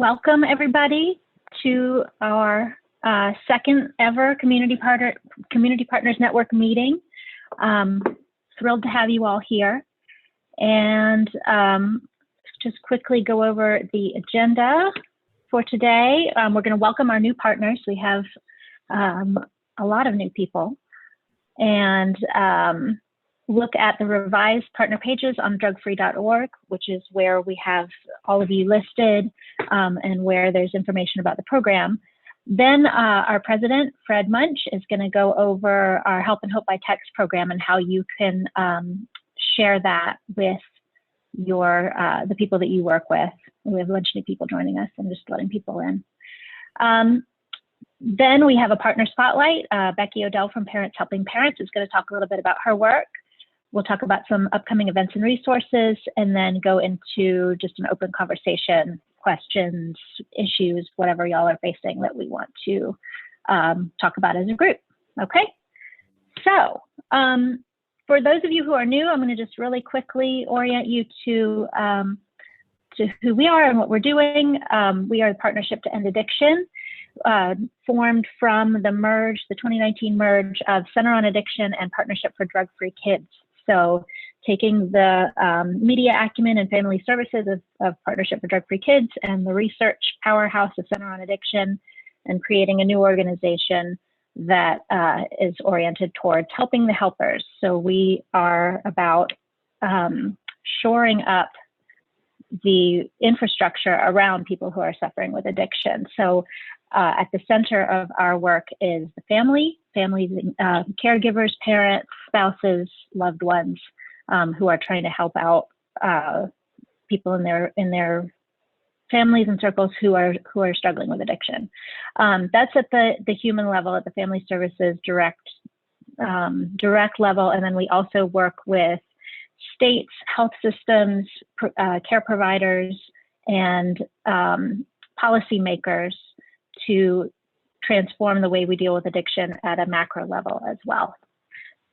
Welcome everybody to our second ever Community Partners Network meeting. Thrilled to have you all here. And just quickly go over the agenda for today. We're going to welcome our new partners. We have a lot of new people, and look at the revised partner pages on drugfree.org, which is where we have all of you listed and where there's information about the program. Then our president, Fred Munch, is going to go over our Help and Hope by Text program and how you can share that with your the people that you work with. We have a bunch of new people joining us. I'm just letting people in. Then we have a partner spotlight. Becky Odell from Parents Helping Parents is going to talk a little bit about her work. We'll talk about some upcoming events and resources, and then go into just an open conversation, questions, issues, whatever y'all are facing that we want to talk about as a group. Okay, so for those of you who are new, I'm going to just really quickly orient you to who we are and what we're doing. We are the Partnership to End Addiction, formed from the 2019 merge of Center on Addiction and Partnership for Drug-Free Kids. So taking the media acumen and family services of Partnership for Drug-Free Kids and the research powerhouse of Center on Addiction, and creating a new organization that is oriented towards helping the helpers. So we are about shoring up the infrastructure around people who are suffering with addiction. So at the center of our work is the families, caregivers, parents, spouses, loved ones who are trying to help out people in their families and circles who are struggling with addiction. That's at the human level, at the family services direct level, and then we also work with states, health systems, care providers, and policymakers to transform the way we deal with addiction at a macro level as well.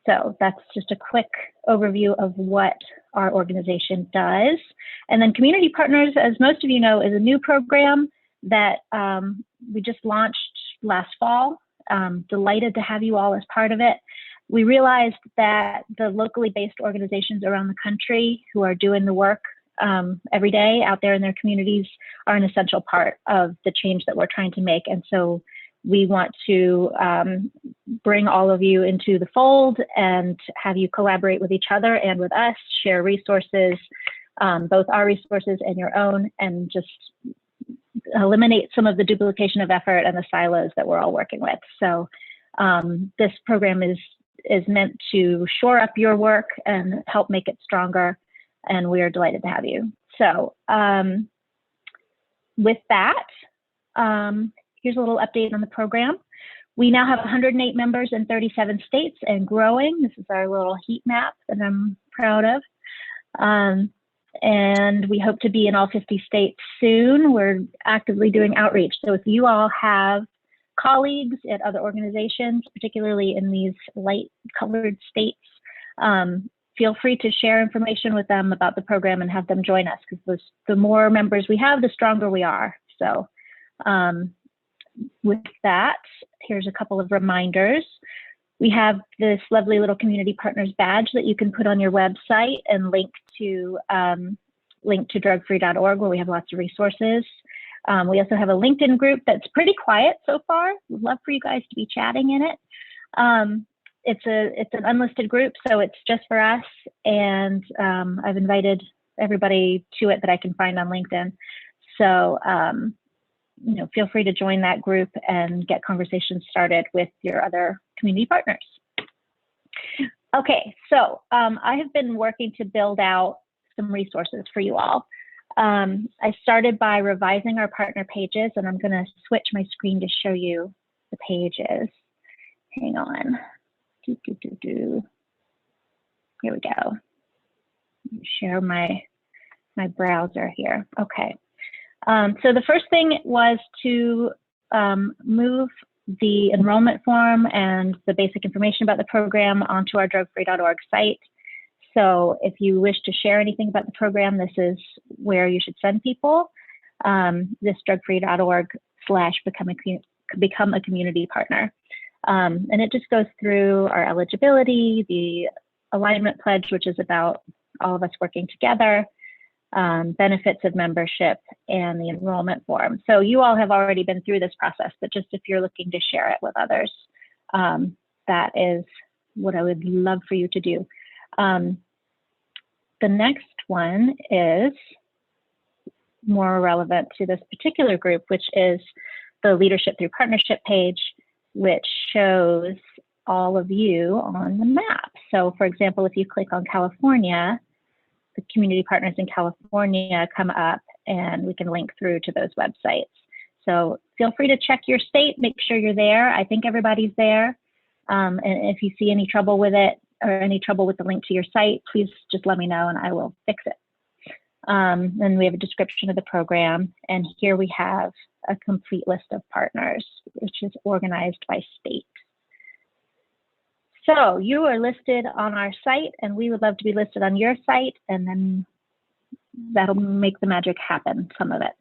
So that's just a quick overview of what our organization does. And then Community Partners, as most of you know, is a new program that we just launched last fall. Delighted to have you all as part of it. We realized that the locally based organizations around the country who are doing the work every day out there in their communities are an essential part of the change that we're trying to make. And so we want to bring all of you into the fold and have you collaborate with each other and with us, share resources, both our resources and your own, and just eliminate some of the duplication of effort and the silos that we're all working with. So this program is meant to shore up your work and help make it stronger, and we are delighted to have you. So with that, here's a little update on the program. We now have 108 members in 37 states and growing. This is our little heat map that I'm proud of. And we hope to be in all 50 states soon. We're actively doing outreach. So if you all have colleagues at other organizations, particularly in these light colored states, feel free to share information with them about the program and have them join us, because the more members we have, the stronger we are. So with that, here's a couple of reminders. We have this lovely little Community Partners badge that you can put on your website and link to drugfree.org, where we have lots of resources. We also have a LinkedIn group that's pretty quiet so far. We'd love for you guys to be chatting in it. It's an unlisted group, so it's just for us, and I've invited everybody to it that I can find on LinkedIn. So feel free to join that group and get conversations started with your other community partners. Okay, so I have been working to build out some resources for you all. I started by revising our partner pages, and I'm going to switch my screen to show you the pages. Hang on. Here we go. Share my browser here. Okay. So the first thing was to move the enrollment form and the basic information about the program onto our drugfree.org site. So if you wish to share anything about the program, this is where you should send people. thisdrugfree.org/become a community partner. And it just goes through our eligibility, the alignment pledge, which is about all of us working together, benefits of membership, and the enrollment form. So you all have already been through this process, but just if you're looking to share it with others, that is what I would love for you to do. The next one is more relevant to this particular group, which is the Leadership Through Partnership page, which shows all of you on the map. So for example, if you click on California, the community partners in California come up and we can link through to those websites. So feel free to check your state, make sure you're there. I think everybody's there. And if you see any trouble with it or any trouble with the link to your site, please just let me know and I will fix it. Then we have a description of the program, and here we have a complete list of partners, which is organized by state. So you are listed on our site, and we would love to be listed on your site, and then that'll make the magic happen, some of it.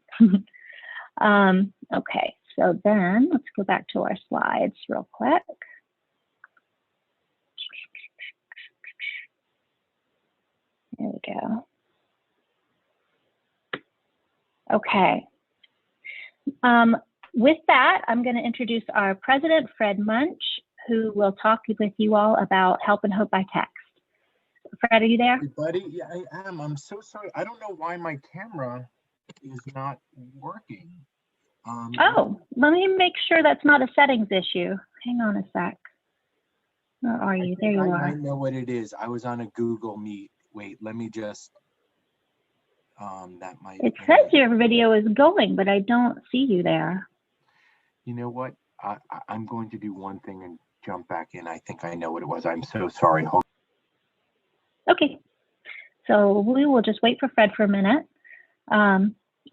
Okay, so then let's go back to our slides real quick. There we go. Okay. With that, I'm going to introduce our president, Fred Munch, who will talk with you all about Help and Hope by Text. Fred, are you there? Everybody, yeah, I am. I'm so sorry. I don't know why my camera is not working. Oh, let me make sure that's not a settings issue. Hang on a sec. Where are you? There you are. I know what it is. I was on a Google Meet. Wait, let me just. That might. It says your video is going, but I don't see you there. You know what? I'm going to do one thing and jump back in. I think I know what it was. I'm so sorry. Hold. Okay. So we will just wait for Fred for a minute.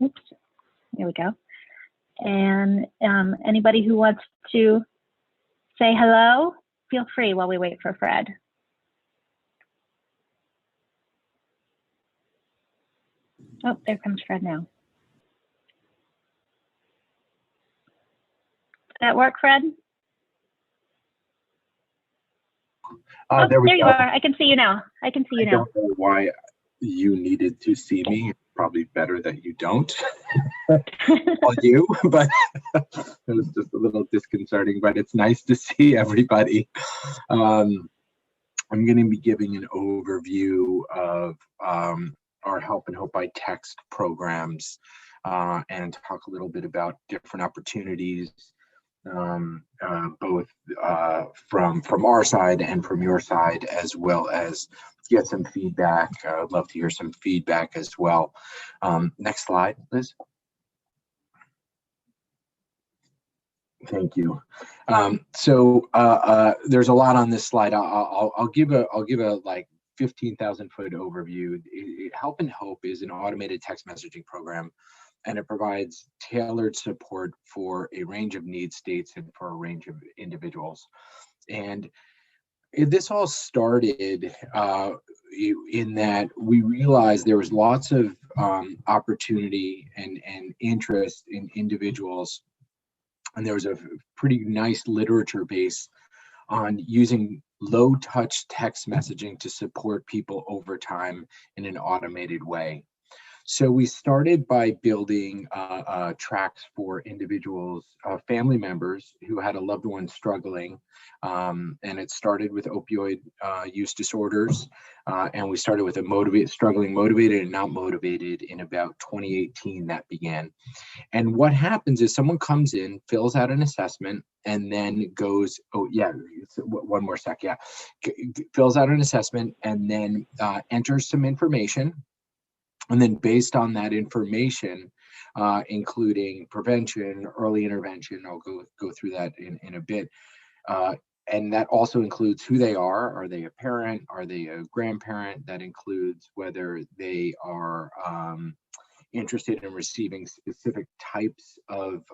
Oops. There we go. And anybody who wants to say hello, feel free while we wait for Fred. Oh, there comes Fred now. Does that work, Fred? Oh, there you are. I can see you now. I can see you now. I don't know why you needed to see me. It's probably better that you don't. Well, you, but it was just a little disconcerting, but it's nice to see everybody. I'm going to be giving an overview of our Help and Hope by Text programs and talk a little bit about different opportunities, both from our side and from your side, as well as get some feedback. I'd love to hear some feedback as well. Next slide, Liz. Thank you. So there's a lot on this slide. I'll give a like 15,000-foot overview. Help and Hope is an automated text messaging program, and it provides tailored support for a range of need states and for a range of individuals. And this all started in that we realized there was lots of opportunity and interest in individuals, and there was a pretty nice literature base on using low-touch text messaging to support people over time in an automated way. So we started by building tracks for individuals, family members who had a loved one struggling, and it started with opioid use disorders, and we started with a struggling motivated and not motivated. In about 2018 that began. And what happens is someone comes in, fills out an assessment, and then goes, oh yeah, one more sec, yeah, fills out an assessment and then enters some information. And then based on that information, including prevention, early intervention, I'll go through that in a bit. And that also includes who they are. Are they a parent? Are they a grandparent? That includes whether they are interested in receiving specific types of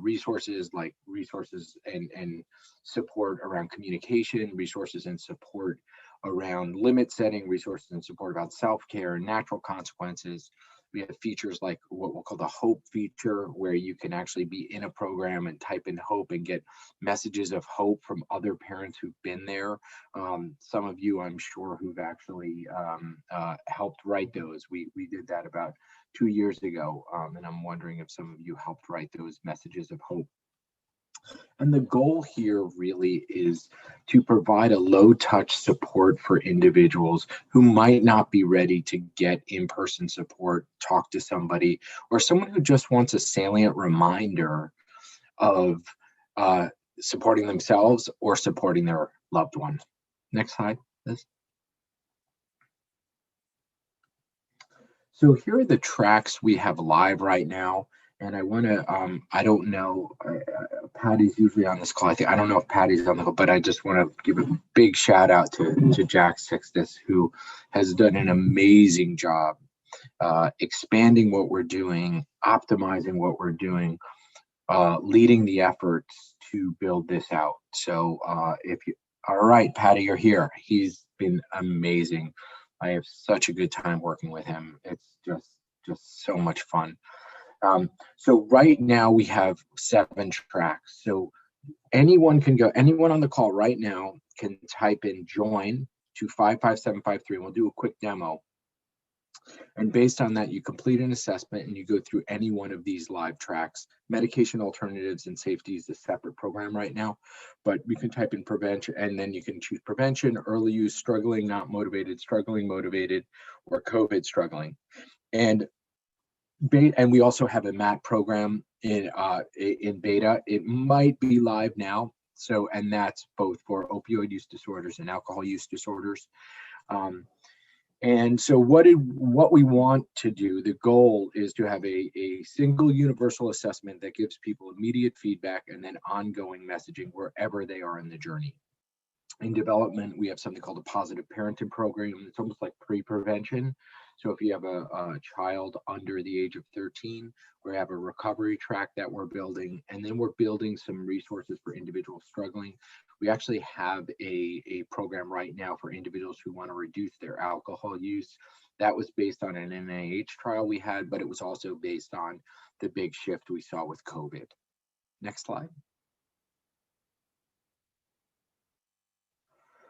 resources, like resources and support around communication, resources and support around limit setting, resources and support about self-care and natural consequences, We have features like what we'll call the hope feature, where you can actually be in a program and type in hope and get messages of hope from other parents who've been there. Some of you, I'm sure, who've actually helped write those. We did that about 2 years ago, and I'm wondering if some of you helped write those messages of hope. And the goal here really is to provide a low touch support for individuals who might not be ready to get in-person support, talk to somebody, or someone who just wants a salient reminder of supporting themselves or supporting their loved one. Next slide, please. So here are the tracks we have live right now. And I want to, I don't know, Patty's usually on this call. I don't know if Patty's on the call, but I just want to give a big shout out to Jack Sixtus, who has done an amazing job expanding what we're doing, optimizing what we're doing, leading the efforts to build this out. So all right, Patty, you're here. He's been amazing. I have such a good time working with him. It's just so much fun. So right now we have 7 tracks. So anyone on the call right now can type in join to 55753 and we'll do a quick demo. And based on that, you complete an assessment and you go through any one of these live tracks. Medication alternatives and safety is a separate program right now, but we can type in prevention and then you can choose prevention, early use, struggling, not motivated, struggling, motivated, or COVID struggling. And we also have a MAT program in beta. It might be live now. So, and that's both for opioid use disorders and alcohol use disorders. And so what we want to do, the goal is to have a single universal assessment that gives people immediate feedback and then ongoing messaging wherever they are in the journey. In development, we have something called a positive parenting program. It's almost like pre-prevention. So if you have a child under the age of 13, we have a recovery track that we're building, and then we're building some resources for individuals struggling. We actually have a program right now for individuals who want to reduce their alcohol use. That was based on an NIH trial we had, but it was also based on the big shift we saw with COVID. Next slide.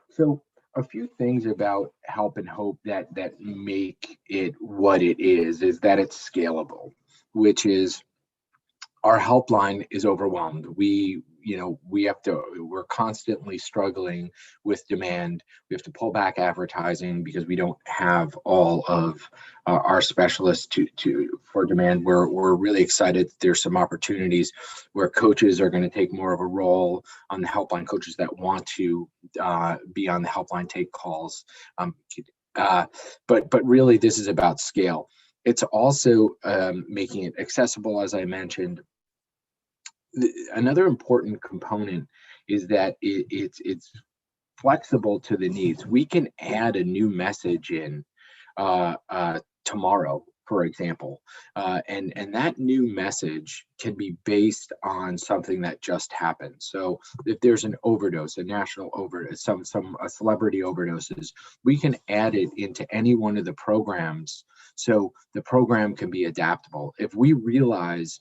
So a few things about Help and Hope that make it what it is that it's scalable, which is our helpline is overwhelmed. We're constantly struggling with demand. We have to pull back advertising because we don't have all of our specialists for demand. We're really excited that there's some opportunities where coaches are going to take more of a role on the helpline, coaches that want to be on the helpline, take calls. But really this is about scale. It's also making it accessible, as I mentioned. Another important component is that it's flexible to the needs. We can add a new message in tomorrow, for example, and that new message can be based on something that just happened. So if there's an overdose, a national overdose, a celebrity overdoses, we can add it into any one of the programs. So the program can be adaptable. If we realize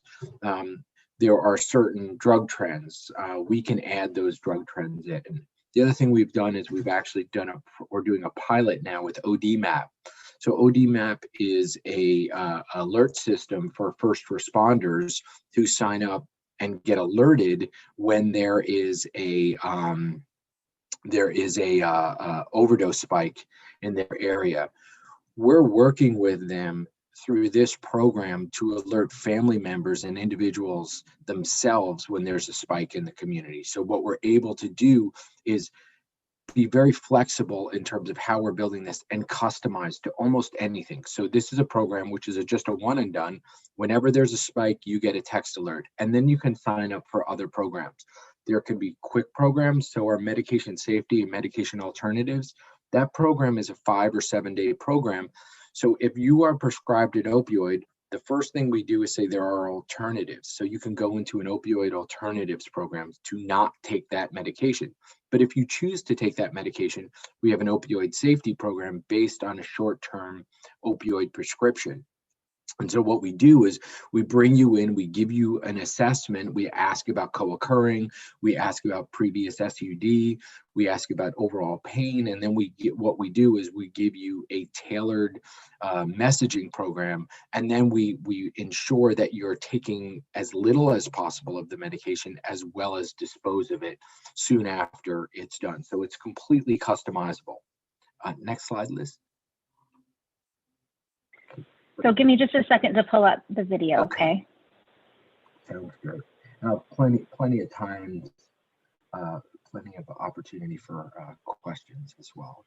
there are certain drug trends, we can add those drug trends in. The other thing we've done is we've actually we're doing a pilot now with ODMAP. So ODMAP is a alert system for first responders who sign up and get alerted when there is a overdose spike in their area. We're working with them through this program to alert family members and individuals themselves when there's a spike in the community. So what we're able to do is be very flexible in terms of how we're building this and customized to almost anything. So this is a program which is just a one and done. Whenever there's a spike, you get a text alert, and then you can sign up for other programs. There can be quick programs. So our medication safety and medication alternatives, that program is a 5 or 7 day program. So if you are prescribed an opioid, the first thing we do is say there are alternatives. So you can go into an opioid alternatives program to not take that medication. But if you choose to take that medication, we have an opioid safety program based on a short-term opioid prescription. And so what we do is we bring you in, we give you an assessment, we ask about co-occurring, we ask about previous SUD, we ask about overall pain, and then what we do is we give you a tailored messaging program, and then we ensure that you're taking as little as possible of the medication as well as dispose of it soon after it's done. So it's completely customizable. Next slide, Liz. So give me just a second to pull up the video, okay? Sounds good. Plenty of time, plenty of opportunity for questions as well.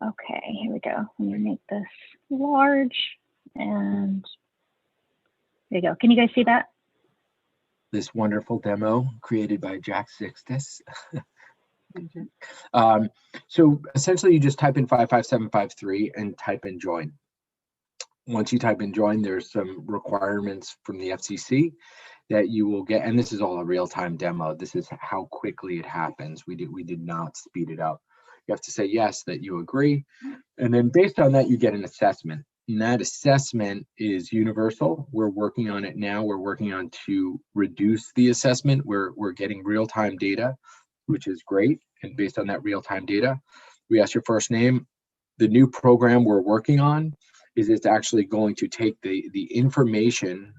Okay, here we go. Let me make this large, and there you go. Can you guys see that? This wonderful demo created by Jack Sixtus. So essentially you just type in 55753 and type in join. Once you type in join, there's some requirements from the FCC that you will get, and this is all a real-time demo. This is how quickly it happens. We did not speed it up. You have to say yes, that you agree, and then based on that you get an assessment. And that assessment is universal. We're working on it now. We're working on to reduce the assessment. We're getting real-time data, which is great. And based on that real-time data, we ask your first name. The new program we're working on is it's actually going to take the information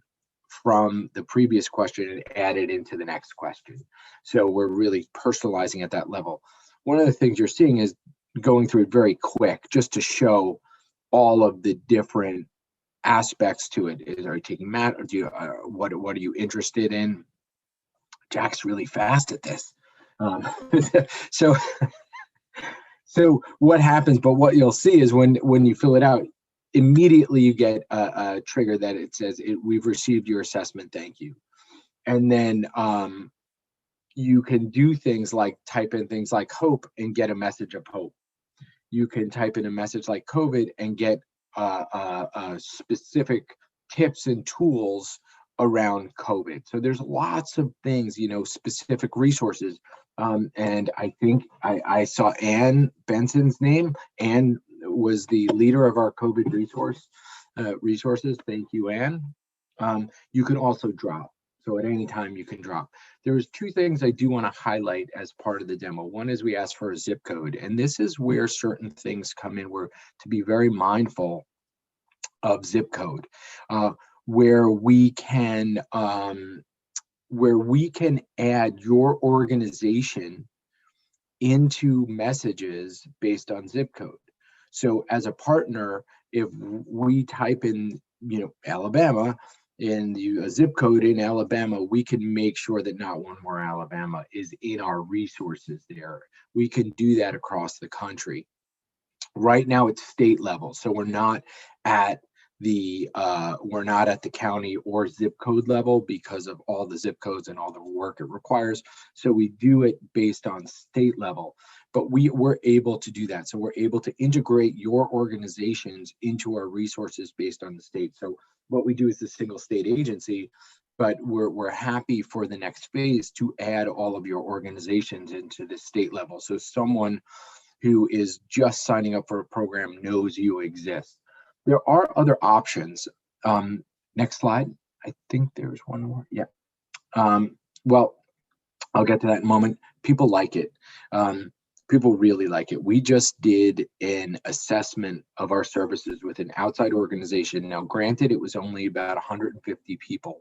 from the previous question and add it into the next question. So we're really personalizing at that level. One of the things you're seeing is going through it very quick, just to show all of the different aspects to it. Are you taking math, or do you what are you interested in? Jack's really fast at this. So what happens, but what you'll see is when you fill it out, immediately you get a trigger that it says, we've received your assessment, thank you. And then you can do things like type in things like hope and get a message of hope. You can type in a message like COVID and get specific tips and tools around COVID. So there's lots of things, specific resources. And I think I saw Ann Benson's name. Ann was the leader of our COVID resources. Thank you, Ann. You can also drop. So at any time you can drop. There's two things I do want to highlight as part of the demo. One is we ask for a zip code, and this is where certain things come in. We're to be very mindful of zip code, where we can add your organization into messages based on zip code. So as a partner, if we type in, Alabama, and a zip code in Alabama, we can make sure that not one more Alabama is in our resources there. We can do that across the country. Right now it's state level, so we're not at the county or zip code level because of all the zip codes and all the work it requires. So we do it based on state level, but we're able to do that. So we're able to integrate your organizations into our resources based on the state. So what we do is the single state agency, but we're happy for the next phase to add all of your organizations into the state level. So someone who is just signing up for a program knows you exist. There are other options. Next slide. I think there's one more. Yeah. Well, I'll get to that in a moment. People like it. People really like it. We just did an assessment of our services with an outside organization. Now, granted, it was only about 150 people,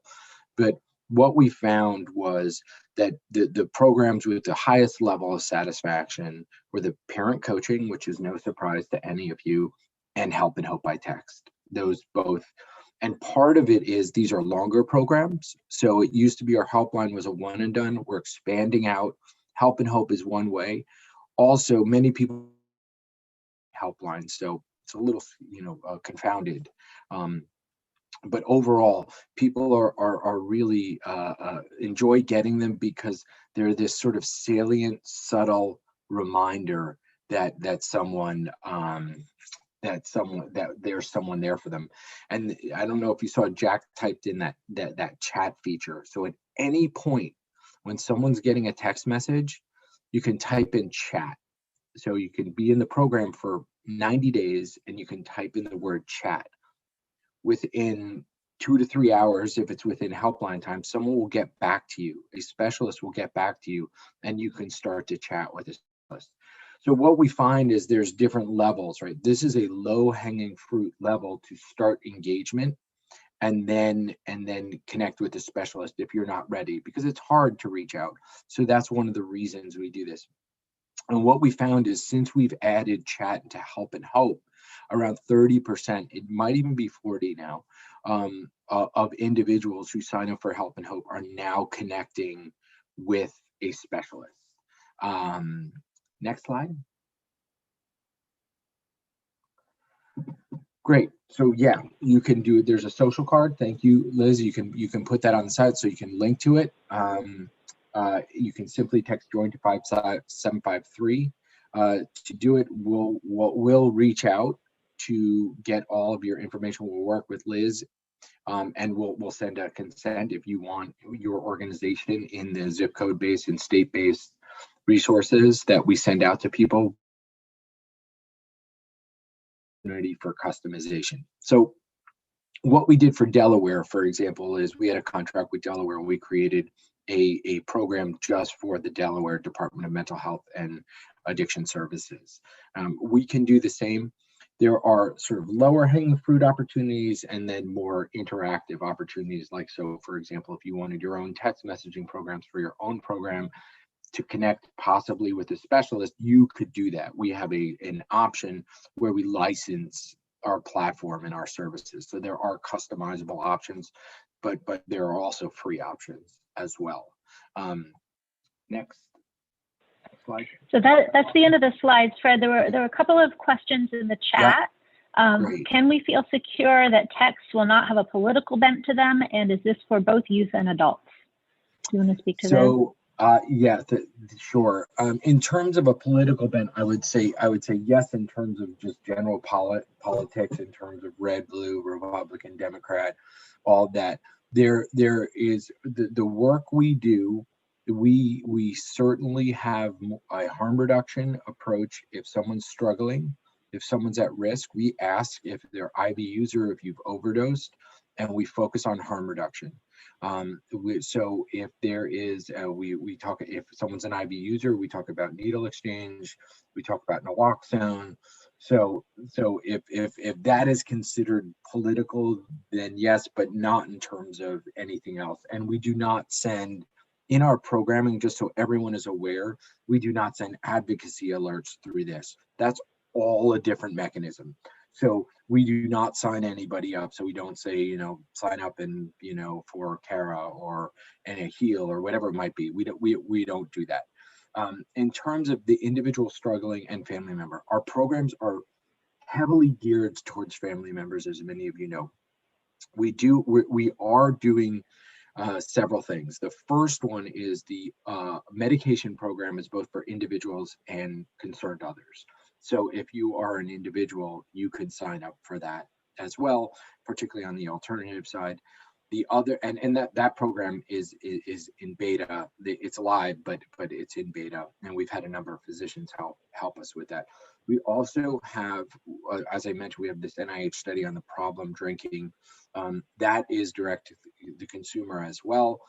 but what we found was that the programs with the highest level of satisfaction were the parent coaching, which is no surprise to any of you, and Help and Hope by Text. Those both. And part of it is these are longer programs. So it used to be our helpline was a one and done. We're expanding out. Help and Hope is one way. Also, many people helpline, so it's a little, confounded. But overall, people are really enjoy getting them because they're this sort of salient, subtle reminder that there's someone there for them. And I don't know if you saw Jack typed in that chat feature. So at any point when someone's getting a text message, you can type in chat So you can be in the program for 90 days and you can type in the word chat. Within 2 to 3 hours, if it's within helpline time, someone will get back to you. A specialist will get back to you and you can start to chat with a specialist. So what we find is there's different levels, right? This is a low hanging fruit level to start engagement, and then connect with a specialist if you're not ready, because it's hard to reach out. So that's one of the reasons we do this. And what we found is, since we've added chat to Help and Hope, around 30%, it might even be 40 now, of individuals who sign up for Help and Hope are now connecting with a specialist. Next slide. Great. So yeah, you can do it. There's a social card. Thank you, Liz. You can put that on the site so you can link to it. You can simply text join to 5753 to do it. We'll reach out to get all of your information. We'll work with Liz, and we'll send a consent if you want your organization in the zip code based and state based resources that we send out to people for customization. So what we did for Delaware, for example, is we had a contract with Delaware. We created a program just for the Delaware Department of Mental Health and Addiction Services. We can do the same. There are sort of lower hanging fruit opportunities and then more interactive opportunities. Like, so for example, if you wanted your own text messaging programs for your own program to connect possibly with a specialist, you could do that. We have an option where we license our platform and our services. So there are customizable options, but there are also free options as well. Next slide. So that's the end of the slides, Fred. There were a couple of questions in the chat. Can we feel secure that texts will not have a political bent to them? And is this for both youth and adults? Do you want to speak to that? Yeah, sure. In terms of a political bent, I would say yes, in terms of just general politics, in terms of red, blue, Republican, Democrat, all that. There is the work we do. We certainly have a harm reduction approach. If someone's struggling, if someone's at risk, we ask if they're IV user, if you've overdosed, and we focus on harm reduction. So if there is, we talk, if someone's an IV user, we talk about needle exchange, we talk about naloxone. So if that is considered political, then yes, but not in terms of anything else. And we do not send, in our programming, just so everyone is aware, we do not send advocacy alerts through this. That's all a different mechanism. So we do not sign anybody up. So we don't say, sign up and, for Cara or a HEAL or whatever it might be. We don't do that. In terms of the individual struggling and family member, our programs are heavily geared towards family members, as many of you know. We are doing several things. The first one is the medication program is both for individuals and concerned others. So if you are an individual, you can sign up for that as well, particularly on the alternative side. The other, and that program is in beta. It's live, but it's in beta, and we've had a number of physicians help us with that. We also have, as I mentioned, we have this NIH study on the problem drinking. That is direct to the consumer as well.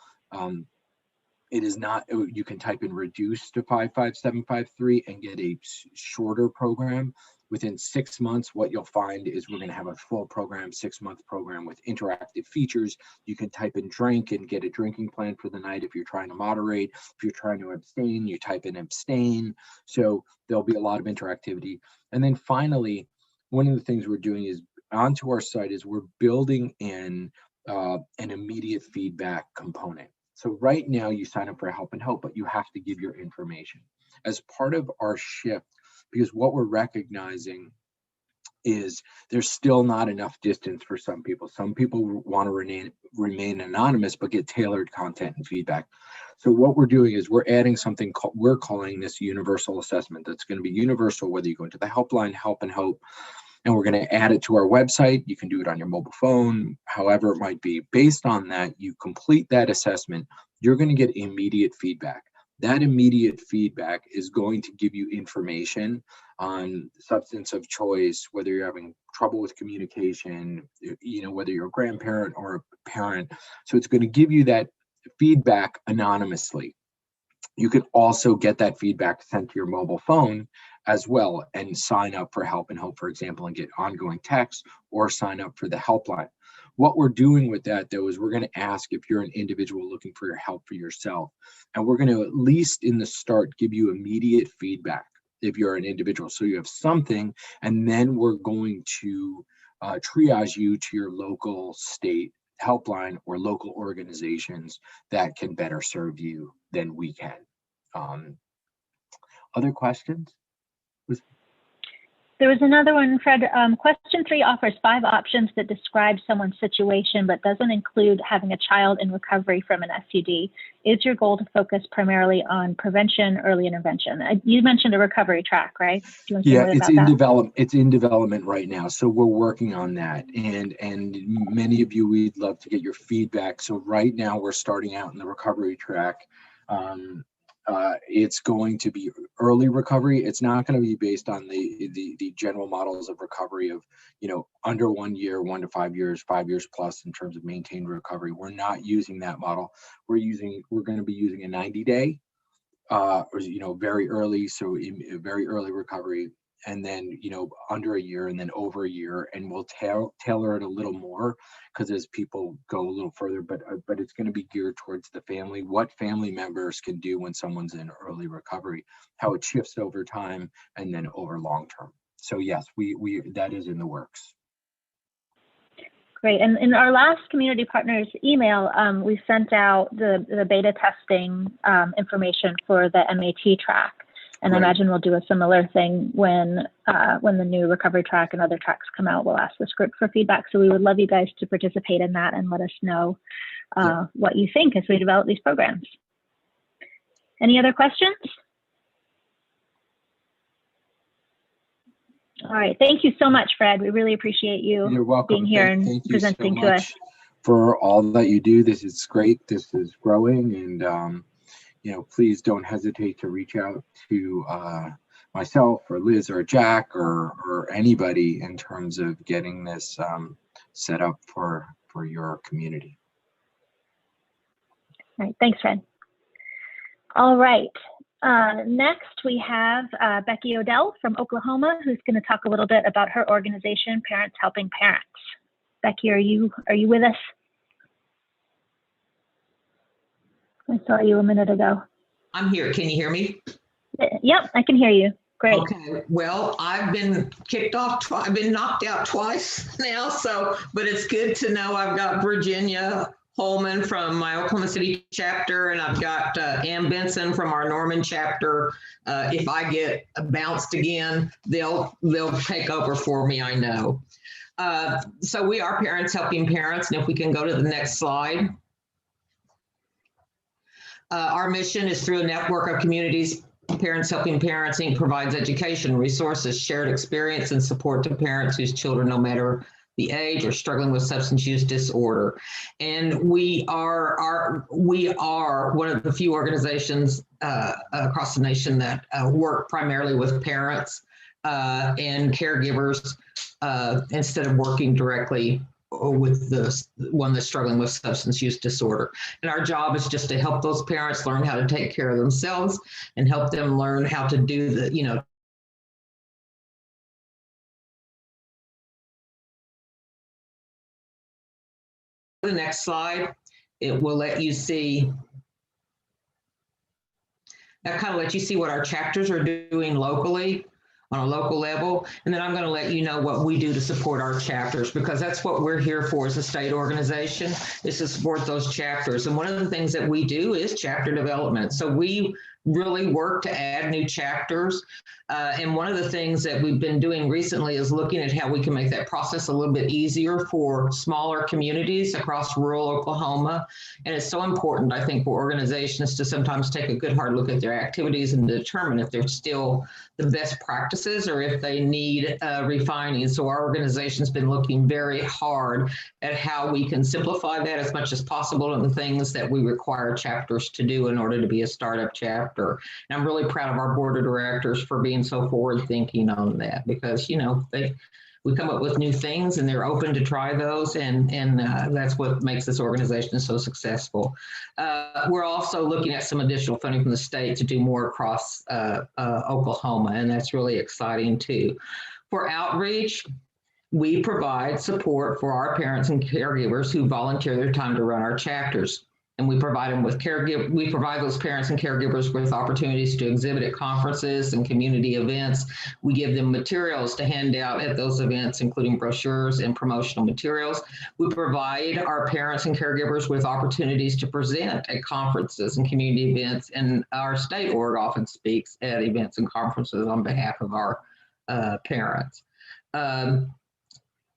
It is not, you can type in reduce to 55753 and get a shorter program. Within 6 months, what you'll find is we're going to have a full program, 6-month program with interactive features. You can type in drink and get a drinking plan for the night. If you're trying to moderate, if you're trying to abstain, you type in abstain. So there'll be a lot of interactivity. And then finally, one of the things we're doing is onto our site is we're building in an immediate feedback component. So right now you sign up for Help and Hope, but you have to give your information. As part of our shift, because what we're recognizing is there's still not enough distance for some people. Some people want to remain anonymous, but get tailored content and feedback. So what we're doing is we're adding something we're calling this universal assessment. That's going to be universal, whether you go into the helpline, Help and Hope, and we're going to add it to our website. You can do it on your mobile phone, however it might be. Based on that, you complete that assessment, you're going to get immediate feedback. That immediate feedback is going to give you information on substance of choice, whether you're having trouble with communication, whether you're a grandparent or a parent. So it's going to give you that feedback anonymously. You can also get that feedback sent to your mobile phone as well and sign up for Help and Hope, for example, and get ongoing texts or sign up for the helpline. What we're doing with that, though, is we're going to ask if you're an individual looking for your help for yourself. And we're going to, at least in the start, give you immediate feedback if you're an individual. So you have something, and then we're going to triage you to your local state helpline or local organizations that can better serve you than we can. Other questions? There was another one, Fred. Question 3 offers 5 options that describe someone's situation, but doesn't include having a child in recovery from an SUD. Is your goal to focus primarily on prevention, early intervention? You mentioned a recovery track, right? Do you want to say more about that? It's in development right now, so we're working on that. And many of you, we'd love to get your feedback. So right now, we're starting out in the recovery track. It's going to be early recovery. It's not going to be based on the general models of recovery of, under 1 year, 1 to 5 years, 5 years plus in terms of maintained recovery. We're not using that model. We're going to be using a 90-day, very early. So very early recovery, and then, under a year, and then over a year, and we'll tailor it a little more because as people go a little further, but it's going to be geared towards the family, what family members can do when someone's in early recovery, how it shifts over time, and then over long term. So yes, we that is in the works. Great. And in our last community partners email, we sent out the beta testing information for the MAT track. And I imagine we'll do a similar thing when the new recovery track and other tracks come out. We'll ask this group for feedback. So we would love you guys to participate in that and let us know what you think as we develop these programs. Any other questions? All right. Thank you so much, Fred. We really appreciate you being here and presenting to us. For all that you do. This is great. This is growing, and please don't hesitate to reach out to myself or Liz or Jack or anybody in terms of getting this set up for your community. All right. Thanks, Fred. All right. Next, we have Becky Odell from Oklahoma, who's going to talk a little bit about her organization, Parents Helping Parents. Becky, are you with us? I saw you a minute ago. I'm here. Can you hear me? Yep, I can hear you. Great. Okay. Well, I've been kicked off. I've been knocked out twice now. But it's good to know I've got Virginia Holman from my Oklahoma City chapter, and I've got Ann Benson from our Norman chapter. If I get bounced again, they'll take over for me, I know. So we are Parents Helping Parents, and if we can go to the next slide. Our mission is through a network of communities. Parents Helping Parents Inc. provides education, resources, shared experience, and support to parents whose children, no matter the age, are struggling with substance use disorder. And we are one of the few organizations across the nation that work primarily with parents and caregivers instead of working directly with the one that's struggling with substance use disorder. And our job is just to help those parents learn how to take care of themselves and help them learn how to do the, the next slide, it will let you see, that kind of lets you see what our chapters are doing locally on a local level. And then I'm going to let you know what we do to support our chapters, because that's what we're here for as a state organization, is to support those chapters. And one of the things that we do is chapter development. So we really work to add new chapters. And one of the things that we've been doing recently is looking at how we can make that process a little bit easier for smaller communities across rural Oklahoma. And it's so important, I think, for organizations to sometimes take a good hard look at their activities and determine if they're still the best practices or if they need refining. So our organization's been looking very hard at how we can simplify that as much as possible and the things that we require chapters to do in order to be a startup chapter. chapter. And I'm really proud of our board of directors for being so forward thinking on that, because, you know, we come up with new things and they're open to try those, and that's what makes this organization so successful. We're also looking at some additional funding from the state to do more across Oklahoma, and that's really exciting too. For outreach, we provide support for our parents and caregivers who volunteer their time to run our chapters. And we provide them with we provide those parents and caregivers with opportunities to exhibit at conferences and community events. We give them materials to hand out at those events, including brochures and promotional materials. We provide our parents and caregivers with opportunities to present at conferences and community events. And our state org often speaks at events and conferences on behalf of our parents.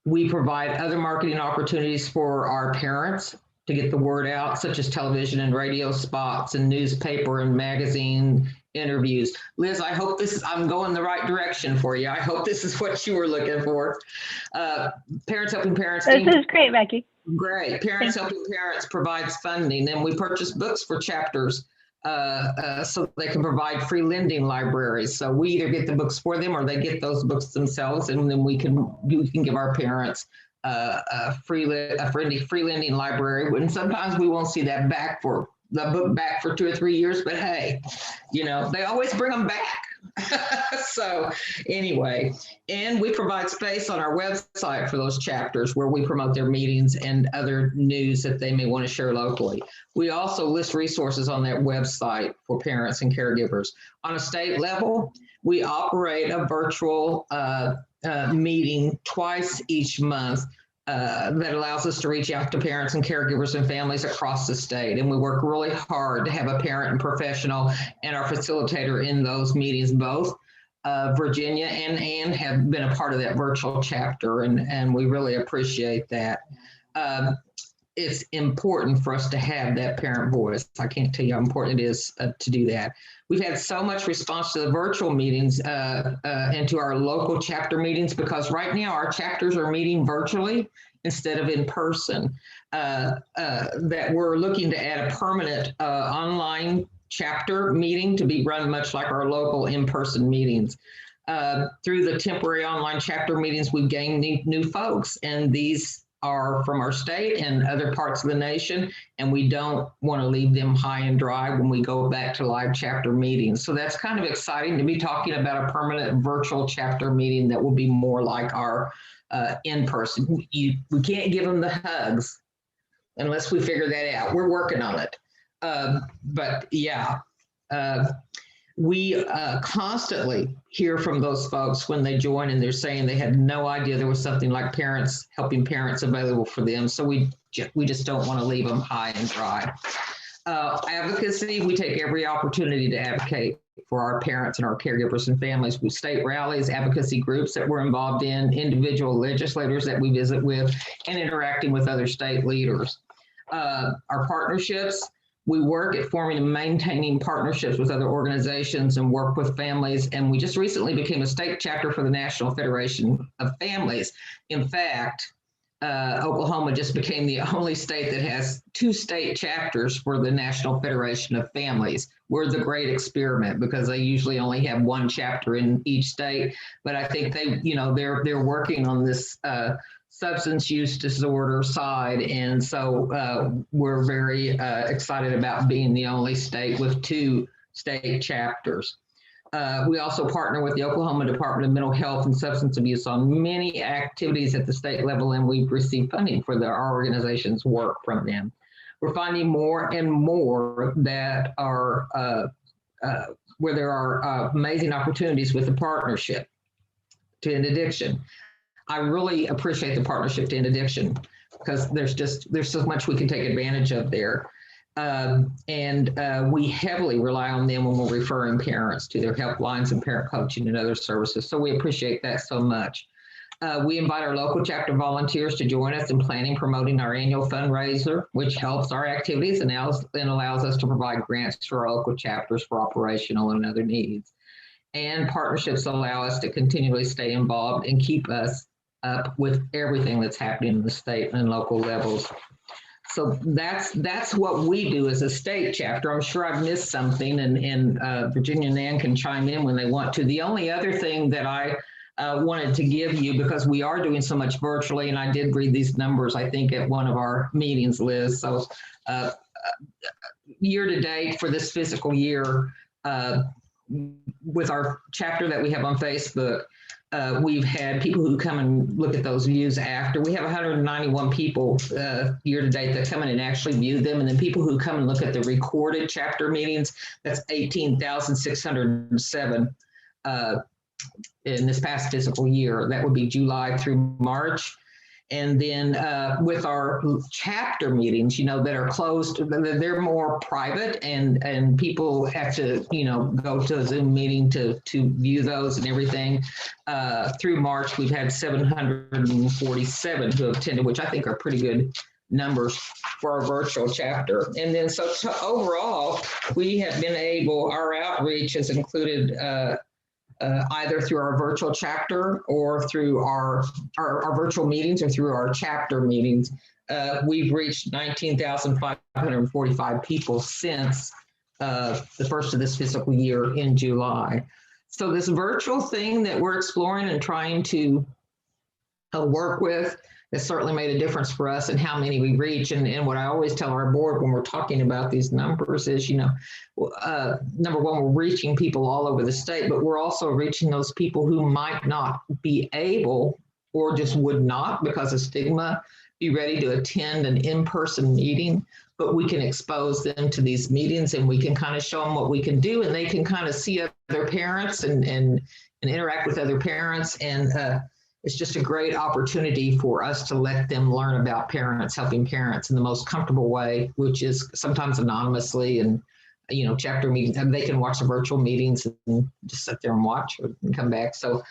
We provide other marketing opportunities for our parents to get the word out, such as television and radio spots and newspaper and magazine interviews. Liz, I hope I'm going the right direction for you. I hope this is what you were looking for. Parents Helping Parents. This is great, Becky. Great. Parents Helping Parents provides funding, and we purchase books for chapters so they can provide free lending libraries. So we either get the books for them or they get those books themselves, and then we can give our parents a free lending library. And sometimes we won't see that the book back for 2 or 3 years, but hey, you know, they always bring them back. So anyway, and we provide space on our website for those chapters where we promote their meetings and other news that they may want to share locally. We also list resources on that website for parents and caregivers. On a state level, we operate a virtual meeting twice each month that allows us to reach out to parents and caregivers and families across the state. And we work really hard to have a parent and professional and our facilitator in those meetings. Both Virginia and Ann have been a part of that virtual chapter, and we really appreciate that. It's important for us to have that parent voice. I can't tell you how important it is to do that. We've had so much response to the virtual meetings and to our local chapter meetings, because right now our chapters are meeting virtually instead of in person, that we're looking to add a permanent online chapter meeting to be run much like our local in-person meetings. Through the temporary online chapter meetings, we've gained new folks, and these are from our state and other parts of the nation, and we don't want to leave them high and dry when we go back to live chapter meetings. So that's kind of exciting to be talking about a permanent virtual chapter meeting that will be more like our in-person. We can't give them the hugs unless we figure that out. We're working on it. But yeah, we constantly hear from those folks when they join, and they're saying they had no idea there was something like Parents Helping Parents available for them. So we just don't want to leave them high and dry. Advocacy, we take every opportunity to advocate for our parents and our caregivers and families with state rallies, advocacy groups that we're involved in, individual legislators that we visit with, and interacting with other state leaders. Our partnerships, we work at forming and maintaining partnerships with other organizations and work with families. And we just recently became a state chapter for the National Federation of Families. In fact, Oklahoma just became the only state that has 2 state chapters for the National Federation of Families. We're the great experiment because they usually only have 1 chapter in each state. But I think they're working on this substance use disorder side. And so we're very excited about being the only state with 2 state chapters. We also partner with the Oklahoma Department of Mental Health and Substance Abuse on many activities at the state level, and we've received funding for our organization's work from them. We're finding more and more that are where there are amazing opportunities with the partnership to end addiction. I really appreciate the partnership to end addiction because there's so much we can take advantage of there. And we heavily rely on them when we're referring parents to their helplines and parent coaching and other services. So we appreciate that so much. We invite our local chapter volunteers to join us in planning, promoting our annual fundraiser, which helps our activities and allows us to provide grants to our local chapters for operational and other needs. And partnerships allow us to continually stay involved and keep us up with everything that's happening in the state and local levels. So that's what we do as a state chapter. I'm sure I've missed something, and Virginia and Ann can chime in when they want to. The only other thing that I wanted to give you, because we are doing so much virtually, and I did read these numbers, I think, at one of our meetings, Liz. So year to date for this fiscal year, with our chapter that we have on Facebook, we've had people who come and look at those views after. We have 191 people year to date that come in and actually view them. And then people who come and look at the recorded chapter meetings, that's 18,607 in this past fiscal year. That would be July through March. And then with our chapter meetings, that are closed, they're more private, and people have to, go to a Zoom meeting to view those and everything. Through March, we've had 747 who have attended, which I think are pretty good numbers for our virtual chapter. And then so overall, we have been able, our outreach has included either through our virtual chapter or through our virtual meetings or through our chapter meetings. We've reached 19,545 people since the first of this fiscal year in July. So this virtual thing that we're exploring and trying to work with has certainly made a difference for us in how many we reach. And what I always tell our board when we're talking about these numbers is, number one, we're reaching people all over the state, but we're also reaching those people who might not be able or just would not, because of stigma, be ready to attend an in-person meeting. But we can expose them to these meetings, and we can kind of show them what we can do, and they can kind of see other parents and interact with other parents. And it's just a great opportunity for us to let them learn about parents, helping parents in the most comfortable way, which is sometimes anonymously, and chapter meetings, and they can watch the virtual meetings and just sit there and watch and come back. So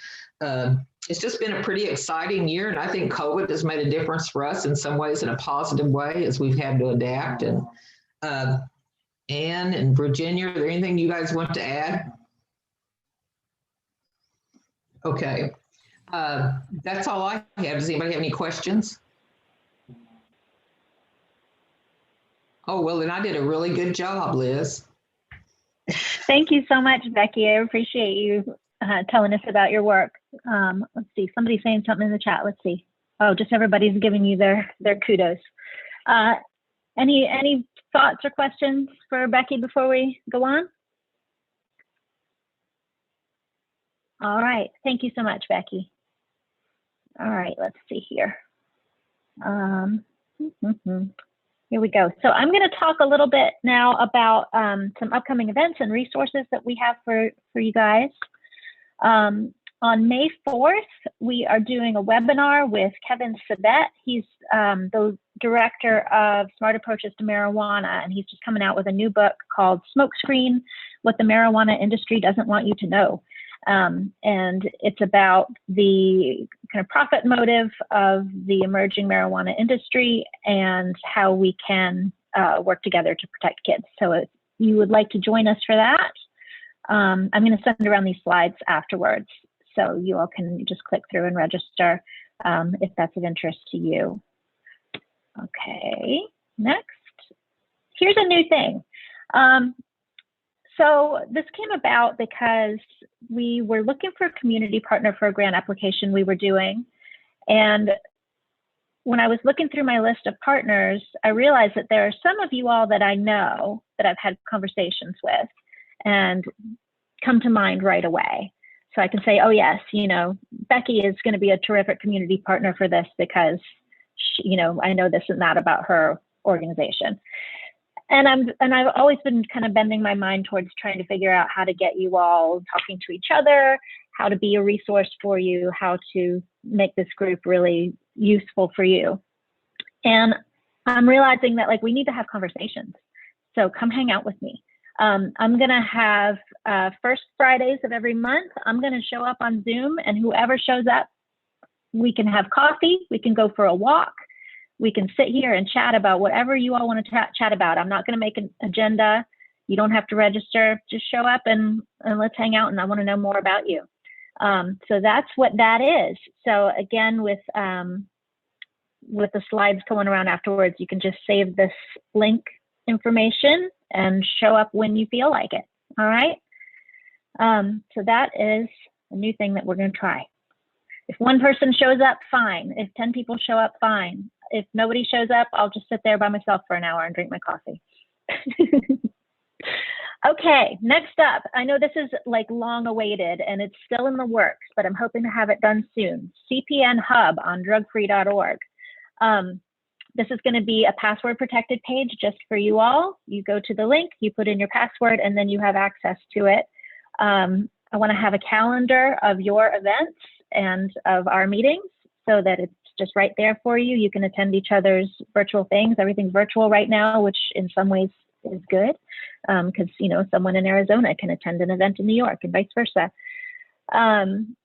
it's just been a pretty exciting year, and I think COVID has made a difference for us in some ways, in a positive way, as we've had to adapt. And Ann and Virginia, are there anything you guys want to add? Okay. That's all I have. Does anybody have any questions? Oh, well, then I did a really good job, Liz. Thank you so much, Becky. I appreciate you telling us about your work. Let's see, somebody's saying something in the chat. Let's see. Oh, just everybody's giving you their kudos. Any thoughts or questions for Becky before we go on? All right. Thank you so much, Becky. All right, let's see here. Here we go. So I'm going to talk a little bit now about some upcoming events and resources that we have for you guys. On May 4th, we are doing a webinar with Kevin Sabet. He's the director of Smart Approaches to Marijuana, and he's just coming out with a new book called Smokescreen: What the Marijuana Industry Doesn't Want You to Know. And it's about the kind of profit motive of the emerging marijuana industry and how we can work together to protect kids. So if you would like to join us for that, I'm going to send around these slides afterwards, so you all can just click through and register if that's of interest to you. Okay, next. Here's a new thing. So this came about because we were looking for a community partner for a grant application we were doing. And when I was looking through my list of partners, I realized that there are some of you all that I know that I've had conversations with and come to mind right away. So I can say, oh yes, Becky is going to be a terrific community partner for this because she, I know this and that about her organization. And I've always been kind of bending my mind towards trying to figure out how to get you all talking to each other, how to be a resource for you, how to make this group really useful for you. And I'm realizing that we need to have conversations. So come hang out with me. I'm going to have first Fridays of every month, I'm going to show up on Zoom, and whoever shows up, we can have coffee, we can go for a walk. We can sit here and chat about whatever you all want to chat about. I'm not going to make an agenda. You don't have to register. Just show up and let's hang out, and I want to know more about you. So that's what that is. So again, with with the slides going around afterwards, you can just save this link information and show up when you feel like it. All right. So that is a new thing that we're going to try. If one person shows up, fine. If 10 people show up, fine. If nobody shows up, I'll just sit there by myself for an hour and drink my coffee. Okay, next up, I know this is like long awaited and it's still in the works, but I'm hoping to have it done soon. CPN Hub on drugfree.org. This is going to be a password protected page just for you all. You go to the link, you put in your password, and then you have access to it. I want to have a calendar of your events and of our meetings so that it's just right there for you. You can attend each other's virtual things. Everything's virtual right now, which in some ways is good, because you know, someone in Arizona can attend an event in New York and vice versa. I'm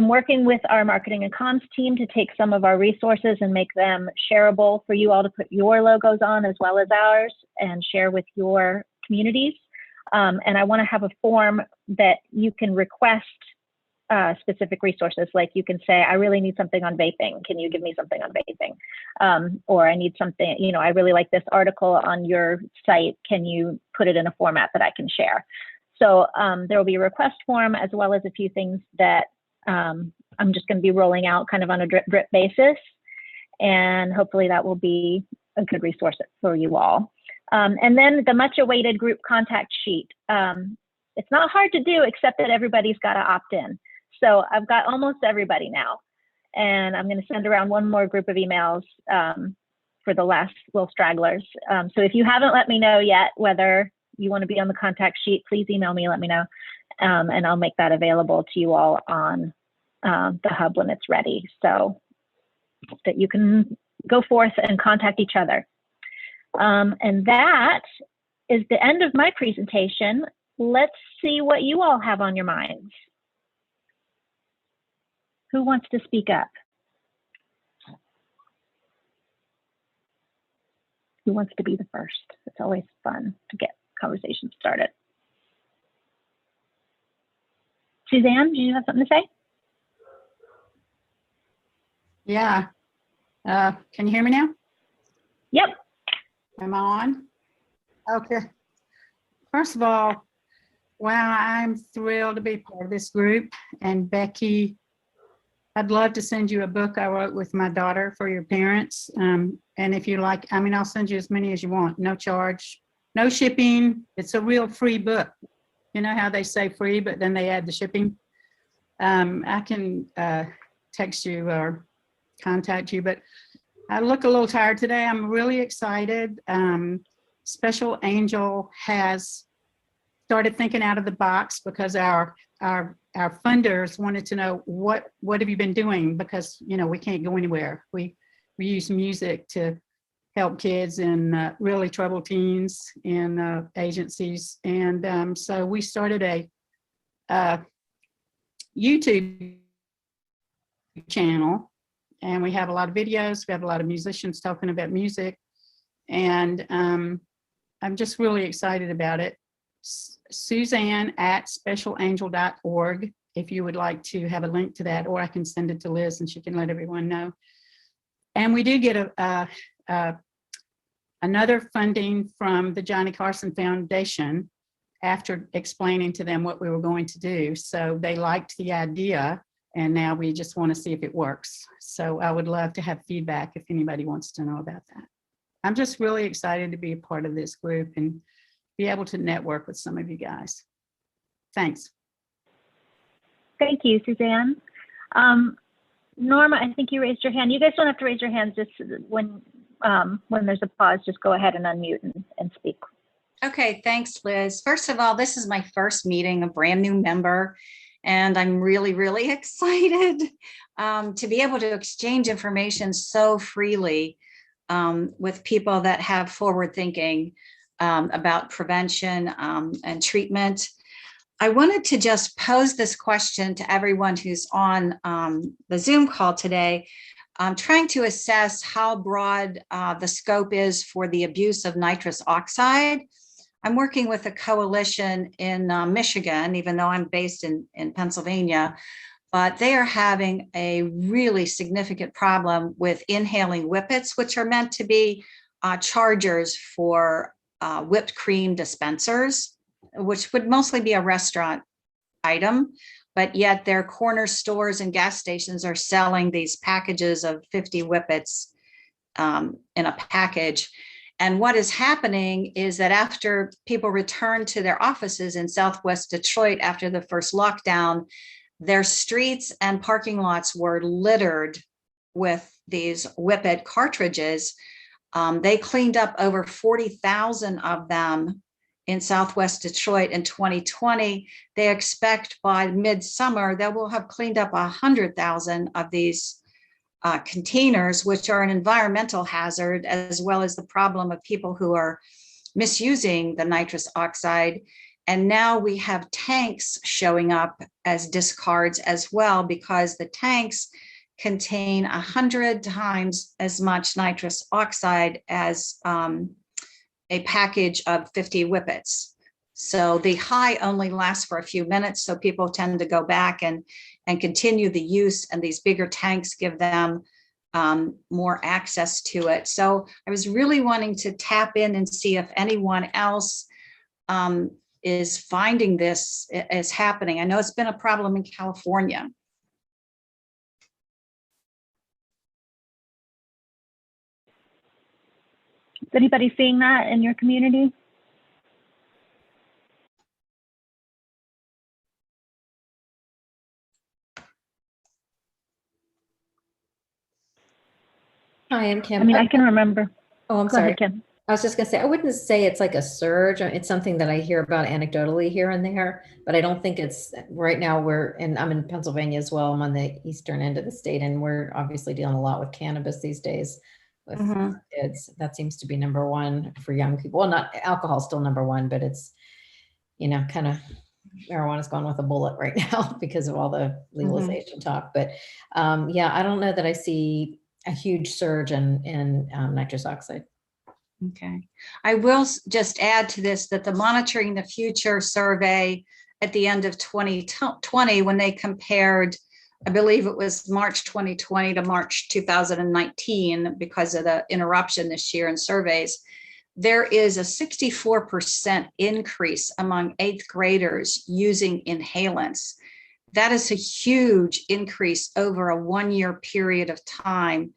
working with our marketing and comms team to take some of our resources and make them shareable for you all to put your logos on as well as ours and share with your communities. And I want to have a form that you can request specific resources. Like you can say, I really need something on vaping. Can you give me something on vaping? Or I need something, you know, I really like this article on your site. Can you put it in a format that I can share? So there will be a request form as well as a few things that I'm just going to be rolling out kind of on a drip basis. And hopefully that will be a good resource for you all. And then the much awaited group contact sheet. It's not hard to do, except that everybody's got to opt in. So I've got almost everybody now, and I'm going to send around one more group of emails for the last little stragglers. So if you haven't let me know yet whether you want to be on the contact sheet, please email me, let me know, and I'll make that available to you all on the hub when it's ready, so that you can go forth and contact each other. And that is the end of my presentation. Let's see what you all have on your minds. Who wants to speak up? Who wants to be the first? It's always fun to get conversations started. Suzanne, do you have something to say? Yeah. Can you hear me now? Yep. Am I on? Okay. First of all, wow, I'm thrilled to be part of this group. And Becky, I'd love to send you a book I wrote with my daughter for your parents. And if you like, I mean, I'll send you as many as you want, no charge, no shipping. It's a real free book. You know how they say free, but then they add the shipping. I can text you or contact you, but I look a little tired today. I'm really excited. Special Angel has started thinking out of the box because our funders wanted to know what have you been doing, because you know we can't go anywhere. We use music to help kids and really troubled teens in agencies, and so we started a YouTube channel, and we have a lot of videos. We have a lot of musicians talking about music, and I'm just really excited about it. Suzanne at specialangel.org if you would like to have a link to that, or I can send it to Liz and she can let everyone know. And we did get another funding from the Johnny Carson Foundation after explaining to them what we were going to do. So they liked the idea, and now we just want to see if it works. So I would love to have feedback if anybody wants to know about that. I'm just really excited to be a part of this group and be able to network with some of you guys. Thanks. Thank you, Suzanne. Norma, I think you raised your hand. You guys don't have to raise your hands. Just when there's a pause, just go ahead and unmute and speak. Okay, thanks, Liz. First of all, this is my first meeting, a brand new member, and I'm really, really excited to be able to exchange information so freely with people that have forward thinking about prevention and treatment. I wanted to just pose this question to everyone who's on the Zoom call today. I'm trying to assess how broad the scope is for the abuse of nitrous oxide. I'm working with a coalition in Michigan, even though I'm based in Pennsylvania, but they are having a really significant problem with inhaling whippets, which are meant to be chargers for whipped cream dispensers, which would mostly be a restaurant item, but yet their corner stores and gas stations are selling these packages of 50 whippets in a package. And what is happening is that after people return to their offices in Southwest Detroit after the first lockdown, their streets and parking lots were littered with these whippet cartridges. They cleaned up over 40,000 of them in Southwest Detroit in 2020. They expect by midsummer that we'll have cleaned up 100,000 of these containers, which are an environmental hazard, as well as the problem of people who are misusing the nitrous oxide. And now we have tanks showing up as discards as well, because the tanks contain 100 times as much nitrous oxide as a package of 50 whippets. So the high only lasts for a few minutes, so people tend to go back and continue the use, and these bigger tanks give them more access to it. So I was really wanting to tap in and see if anyone else is finding this is happening. I know it's been a problem in California. Is anybody seeing that in your community? Hi, I'm Kim. I mean, I can remember. Oh, I'm Go ahead, sorry. Kim. I was just going to say, I wouldn't say it's like a surge. It's something that I hear about anecdotally here and there, but I don't think it's right now. I'm in Pennsylvania as well. I'm on the eastern end of the state, and we're obviously dealing a lot with cannabis these days with kids. That seems to be number one for young people. Well, not alcohol, still number one, but it's, kind of marijuana's gone with a bullet right now because of all the legalization talk. But yeah, I don't know that I see a huge surge in nitrous oxide. Okay. I will just add to this that the Monitoring the Future survey at the end of 2020, when they compared, I believe it was March 2020 to March 2019, because of the interruption this year in surveys, there is a 64% increase among 8th graders using inhalants. That is a huge increase over a 1-year period of time.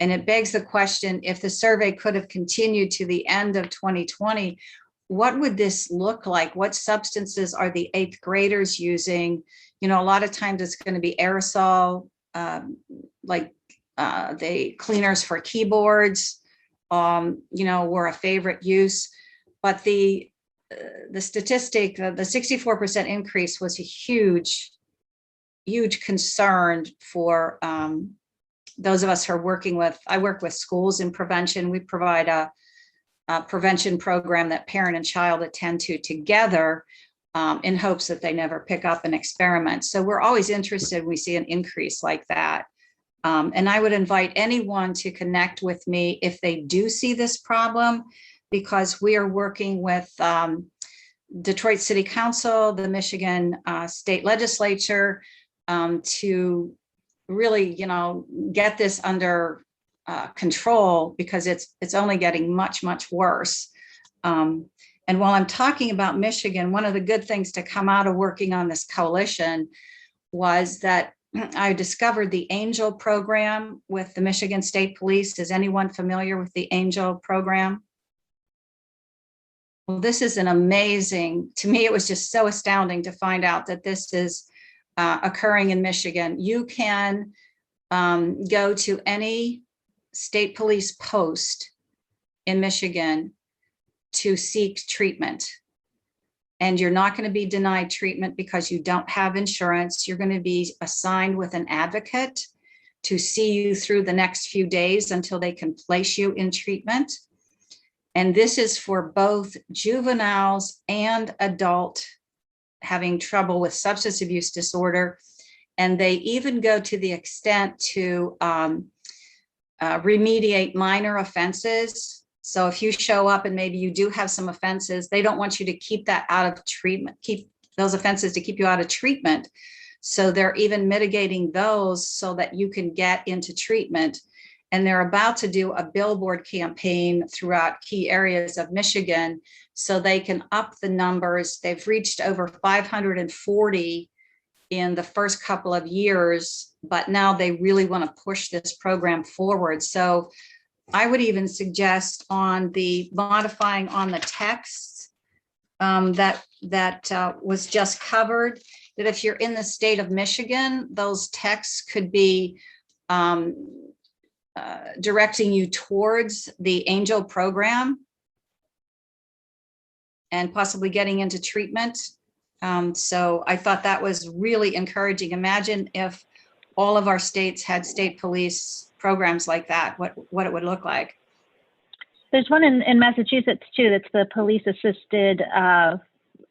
And it begs the question, if the survey could have continued to the end of 2020, what would this look like? What substances are the 8th graders using? A lot of times it's going to be aerosol, like the cleaners for keyboards, were a favorite use. But the statistic, the 64% increase was a huge concern for those of us who are working with, I work with schools in prevention. We provide a prevention program that parent and child attend to together in hopes that they never pick up an experiment. So we're always interested when we see an increase like that. And I would invite anyone to connect with me if they do see this problem, because we are working with Detroit City Council, the Michigan State Legislature, to really, get this under control, because it's only getting much, much worse. And while I'm talking about Michigan, one of the good things to come out of working on this coalition was that I discovered the ANGEL program with the Michigan State Police. Is anyone familiar with the ANGEL program? Well, this is an amazing, to me, it was just so astounding to find out that this is occurring in Michigan. You can go to any state police post in Michigan to seek treatment. And you're not going to be denied treatment because you don't have insurance. You're going to be assigned with an advocate to see you through the next few days until they can place you in treatment. And this is for both juveniles and adult having trouble with substance abuse disorder. And they even go to the extent to remediate minor offenses. So if you show up and maybe you do have some offenses, they don't want you to keep that out of treatment, keep those offenses to keep you out of treatment. So they're even mitigating those so that you can get into treatment. And they're about to do a billboard campaign throughout key areas of Michigan so they can up the numbers. They've reached over 540 in the first couple of years, but now they really want to push this program forward. So I would even suggest on the modifying on the text that was just covered, that if you're in the state of Michigan, those texts could be directing you towards the Angel program and possibly getting into treatment. So I thought that was really encouraging. Imagine if all of our states had state police programs like that, what it would look like. There's one in Massachusetts too. That's the Police Assisted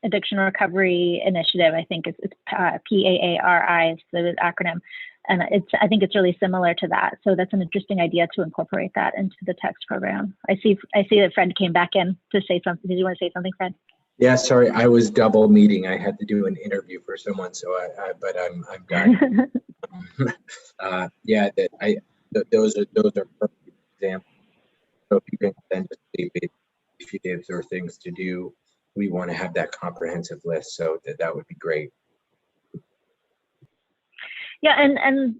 Addiction Recovery Initiative. I think it's PAARI is the acronym, and I think it's really similar to that. So that's an interesting idea to incorporate that into the text program. I see that Fred came back in to say something. Did you want to say something, Fred? Yeah, sorry, I was double meeting. I had to do an interview for someone, so but I'm done. Yeah, those are perfect examples. So if you can then just leave initiatives or things to do, we want to have that comprehensive list. So that would be great. Yeah, and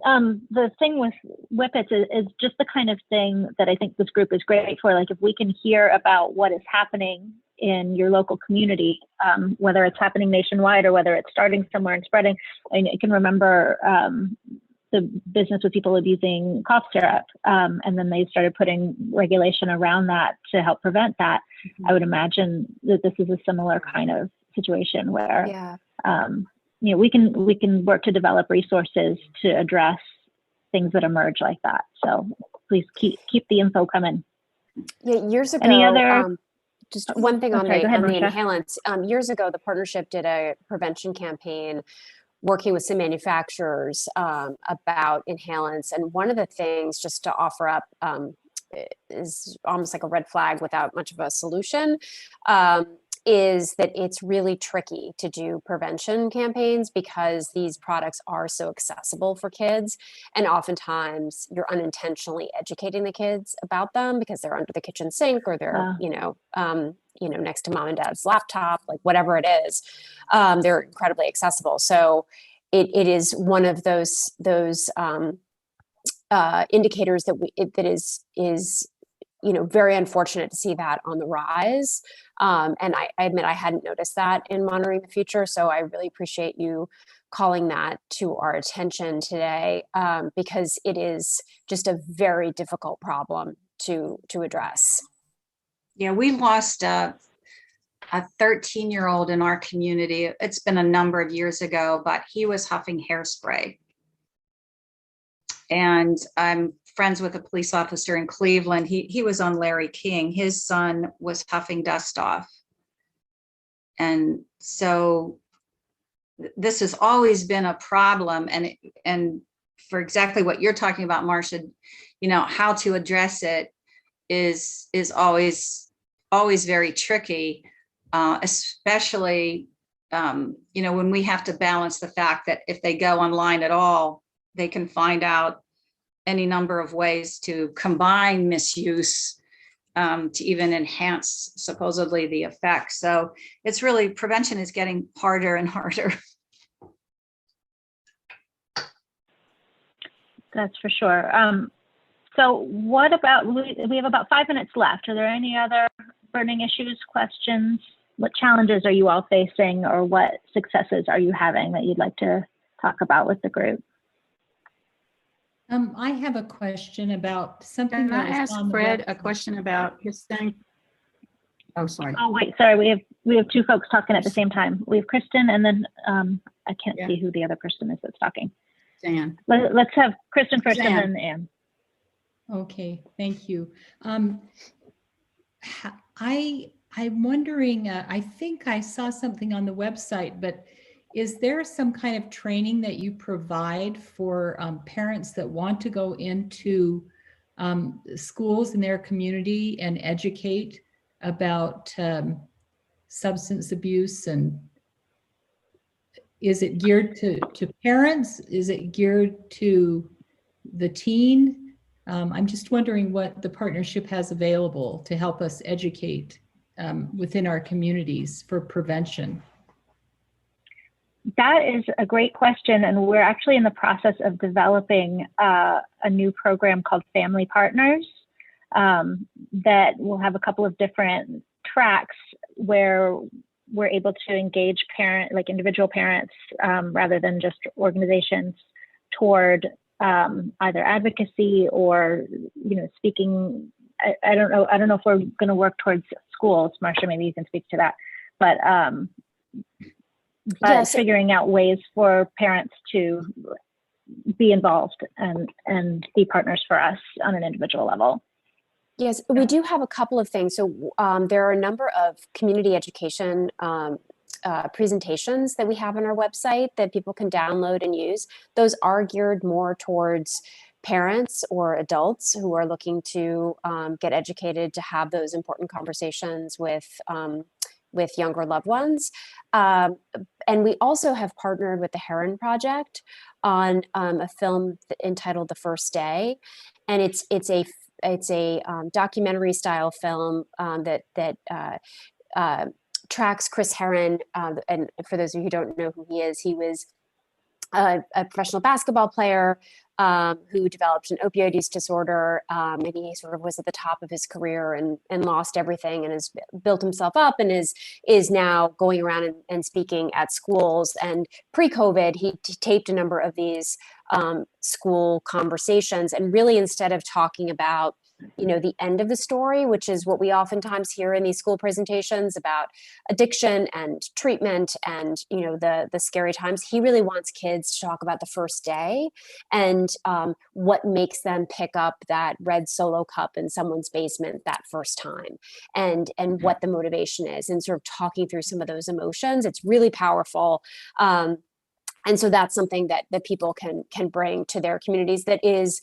the thing with Whippets is just the kind of thing that I think this group is great for. Like if we can hear about what is happening in your local community, whether it's happening nationwide or whether it's starting somewhere and spreading. I can remember the business with people abusing cough syrup, and then they started putting regulation around that to help prevent that. Mm-hmm. I would imagine that this is a similar kind of situation where we can work to develop resources to address things that emerge like that. So please keep the info coming. Yeah, years ago. Any other? Just one thing on the Marsha. inhalants. Years ago, the partnership did a prevention campaign working with some manufacturers about inhalants. And one of the things, just to offer up, is almost like a red flag without much of a solution, is that it's really tricky to do prevention campaigns because these products are so accessible for kids. And oftentimes you're unintentionally educating the kids about them because they're under the kitchen sink or they're, next to mom and dad's laptop, like whatever it is. They're incredibly accessible. So it is one of those indicators that is very unfortunate to see that on the rise. And I admit I hadn't noticed that in monitoring the future. So I really appreciate you calling that to our attention today, because it is just a very difficult problem to address. Yeah, we lost a 13-year-old in our community. It's been a number of years ago, but he was huffing hairspray. And I'm friends with a police officer in Cleveland. He was on Larry King. His son was huffing dust off. And so this has always been a problem. And for exactly what you're talking about, Marcia, how to address it is always very tricky, especially, when we have to balance the fact that if they go online at all, they can find out any number of ways to combine misuse to even enhance supposedly the effects. So it's really, prevention is getting harder and harder. That's for sure. So what about, we have about 5 minutes left. Are there any other burning issues, questions? What challenges are you all facing, or what successes are you having that you'd like to talk about with the group? I have a question about something. Can I ask Fred a question about his thing? Oh, sorry. Oh, wait, sorry. We have 2 folks talking at the same time. We have Kristen, and then I can't see who the other person is that's talking. Dan. Let's have Kristen first, and then Ann. Okay, thank you. I'm wondering, I think I saw something on the website, but is there some kind of training that you provide for parents that want to go into schools in their community and educate about substance abuse? And is it geared to parents? Is it geared to the teen? I'm just wondering what the partnership has available to help us educate within our communities for prevention. That is a great question, and we're actually in the process of developing a new program called Family Partners that will have a couple of different tracks where we're able to engage individual parents rather than just organizations toward either advocacy or speaking. I don't know if we're going to work towards schools. Marcia, maybe you can speak to that, but Yes. figuring out ways for parents to be involved and be partners for us on an individual level. Yes, we do have a couple of things. So there are a number of community education presentations that we have on our website that people can download and use. Those are geared more towards parents or adults who are looking to get educated to have those important conversations with younger loved ones. And we also have partnered with the Heron Project on a film entitled The First Day. And it's a documentary style film that tracks Chris Heron. And for those of you who don't know who he was a professional basketball player who developed an opioid use disorder, and he sort of was at the top of his career and lost everything and has built himself up and is now going around and speaking at schools. And pre-COVID, he taped a number of these school conversations, and really instead of talking about the end of the story, which is what we oftentimes hear in these school presentations about addiction and treatment and the scary times, he really wants kids to talk about the first day and what makes them pick up that red Solo cup in someone's basement that first time, and what the motivation is, and sort of talking through some of those emotions. It's really powerful. And so that's something that people can bring to their communities that is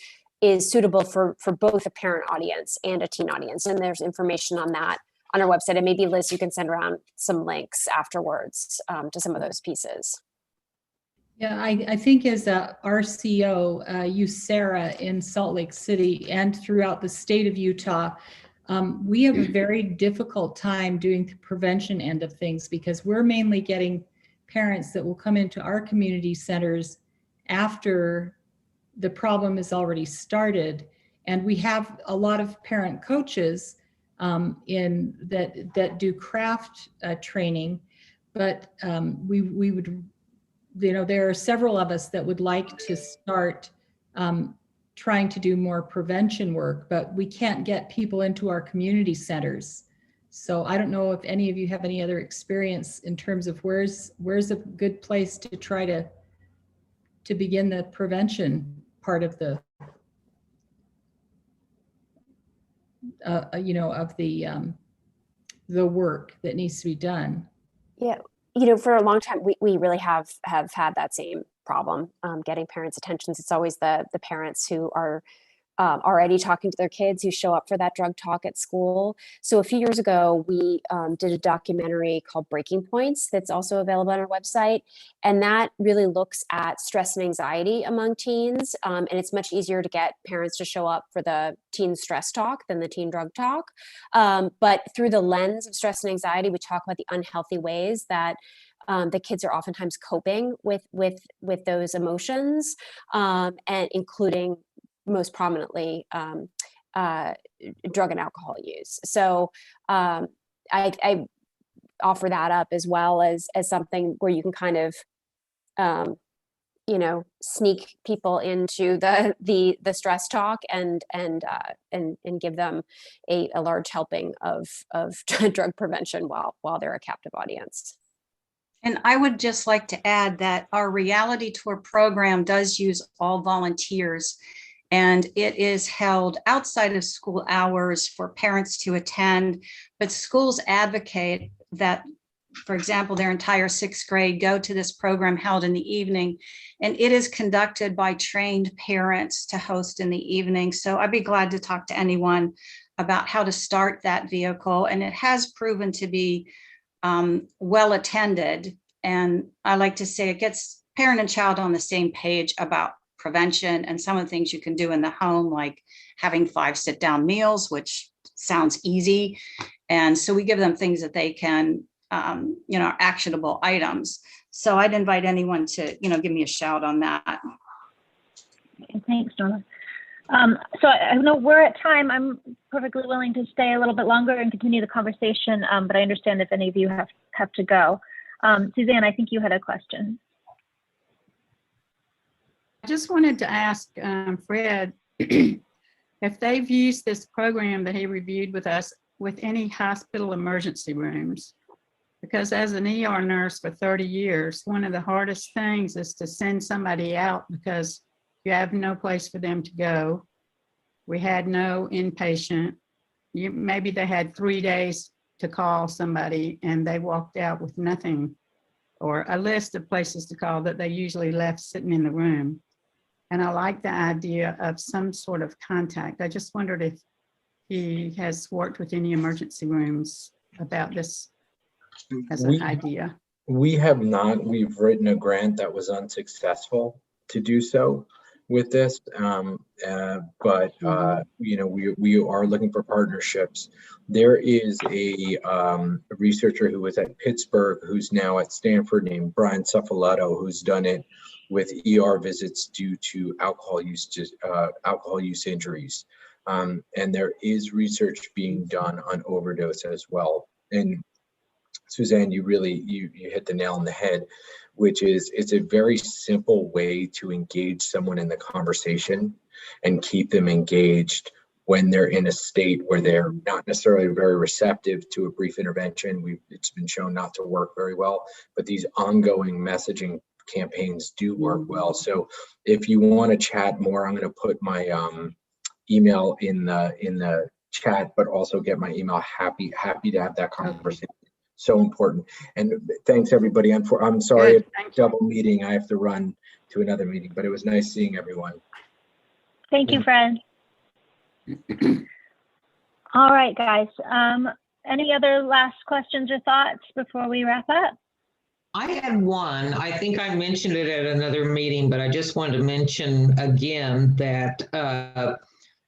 suitable for both a parent audience and a teen audience. And there's information on that on our website. And maybe Liz, you can send around some links afterwards to some of those pieces. Yeah, I think as a RCO, USERRA in Salt Lake City and throughout the state of Utah, we have a very difficult time doing the prevention end of things because we're mainly getting parents that will come into our community centers after the problem is already started. And we have a lot of parent coaches that do craft training, but we would, there are several of us that would like to start trying to do more prevention work, but we can't get people into our community centers. So I don't know if any of you have any other experience in terms of where's a good place to try to begin the prevention part of the the work that needs to be done. Yeah, for a long time we really have had that same problem getting parents' attentions. It's always the parents who are already talking to their kids who show up for that drug talk at school. So a few years ago, we did a documentary called Breaking Points that's also available on our website. And that really looks at stress and anxiety among teens. And it's much easier to get parents to show up for the teen stress talk than the teen drug talk. But through the lens of stress and anxiety, we talk about the unhealthy ways that the kids are oftentimes coping with those emotions, and including most prominently drug and alcohol use. So I offer that up as well as something where you can kind of sneak people into the stress talk and give them a large helping of drug prevention while they're a captive audience. And I would just like to add that our reality tour program does use all volunteers. And it is held outside of school hours for parents to attend, but schools advocate that, for example, their entire sixth grade go to this program held in the evening, and it is conducted by trained parents to host in the evening. So I'd be glad to talk to anyone about how to start that vehicle. And it has proven to be well attended And I like to say it gets parent and child on the same page about prevention and some of the things you can do in the home, like having 5 sit-down meals, which sounds easy. And so we give them things that they can, actionable items. So I'd invite anyone to, give me a shout on that. Okay, thanks, Norma. So I know we're at time. I'm perfectly willing to stay a little bit longer and continue the conversation, but I understand if any of you have to go. Suzanne, I think you had a question. I just wanted to ask Fred if they've used this program that he reviewed with us with any hospital emergency rooms. Because as an ER nurse for 30 years, one of the hardest things is to send somebody out because you have no place for them to go. We had no inpatient. Maybe they had 3 days to call somebody and they walked out with nothing, or a list of places to call that they usually left sitting in the room. And I like the idea of some sort of contact. I just wondered if he has worked with any emergency rooms about this as an idea. We have not. We've written a grant that was unsuccessful to do so with this, but we are looking for partnerships. There is a researcher who was at Pittsburgh who's now at Stanford named Brian Cefaletto, who's done it with ER visits due to alcohol use injuries, and there is research being done on overdose as well. And Suzanne, you hit the nail on the head, which is it's a very simple way to engage someone in the conversation and keep them engaged when they're in a state where they're not necessarily very receptive to a brief intervention. It's been shown not to work very well, but these ongoing messaging campaigns do work well. So if you want to chat more, I'm going to put my email in the chat, but also get my email. Happy to have that conversation. So important. And thanks everybody. I'm sorry it's a double meeting. I have to run to another meeting, but it was nice seeing everyone. Thank you, Fred. All right, guys. Any other last questions or thoughts before we wrap up? I had one. I think I mentioned it at another meeting, but I just wanted to mention again that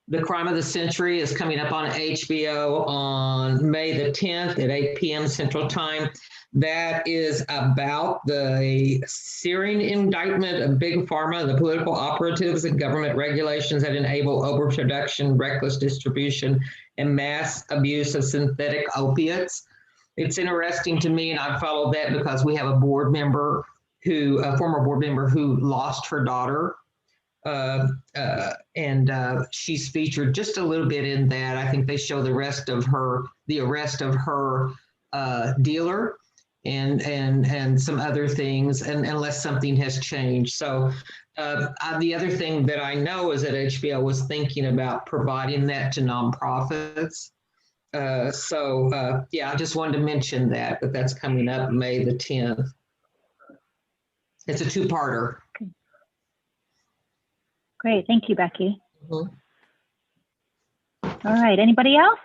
The Crime of the Century is coming up on HBO on May the 10th at 8 p.m. Central Time. That is about the searing indictment of Big Pharma, the political operatives and government regulations that enable overproduction, reckless distribution, and mass abuse of synthetic opiates. It's interesting to me, and I followed that because we have a former board member who lost her daughter. And she's featured just a little bit in that. I think they show the arrest of her dealer and some other things, and unless something has changed. So the other thing that I know is that HBO was thinking about providing that to nonprofits. Yeah, I just wanted to mention that, but that's coming up May the 10th. It's a 2-parter. Great, thank you, Becky. Mm-hmm. All right, anybody else?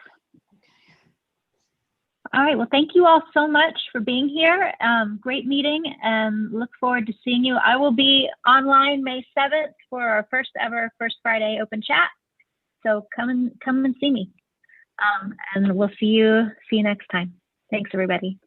All right, well, thank you all so much for being here. Great meeting, and look forward to seeing you. I will be online May 7th for our first Friday open chat. So come and see me, and we'll see you next time. Thanks, everybody.